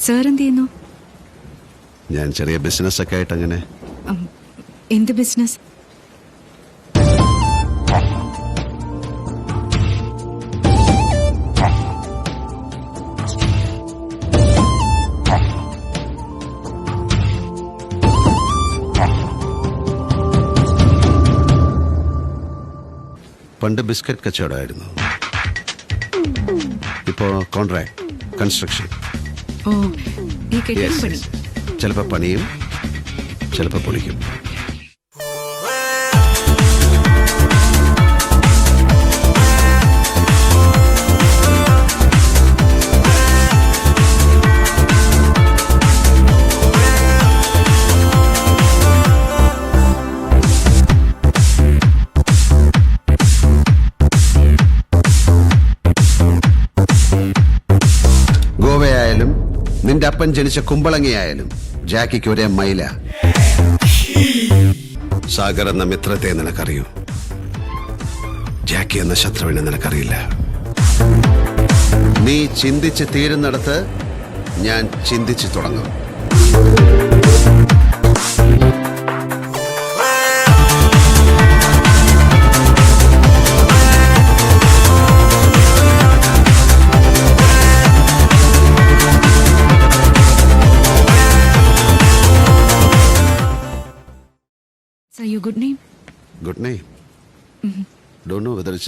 Sir എന്ത് ചെയ്യുന്നു? ഞാൻ ചെറിയ ബിസിനസ് ഒക്കെ ആയിട്ട് അങ്ങനെ. എന്ത് ബിസിനസ്? പണ്ട് ബിസ്ക്കറ്റ് കച്ചവടമായിരുന്നു. ഇപ്പോ കോൺട്രാക്ട് കൺസ്ട്രക്ഷൻ. ഓ, ഈ കെട്ടിടം പണി. ചിലപ്പോൾ പണിയും ചിലപ്പോൾ പൊളിക്കും. ഗോവയായാലും നിന്റെ അപ്പൻ ജനിച്ച കുമ്പളങ്ങിയായാലും ജാക്കിക്ക് ഒരേ മൈല. സാഗർ എന്ന മിത്രത്തെ നിനക്കറിയൂ, ജാക്കി എന്ന ശത്രുവിനെ നിനക്കറിയില്ല. നീ ചിന്തിച്ച് തീരുന്നിടത്ത് ഞാൻ ചിന്തിച്ചു തുടങ്ങും. So your good name? Good name. Don't know whether it's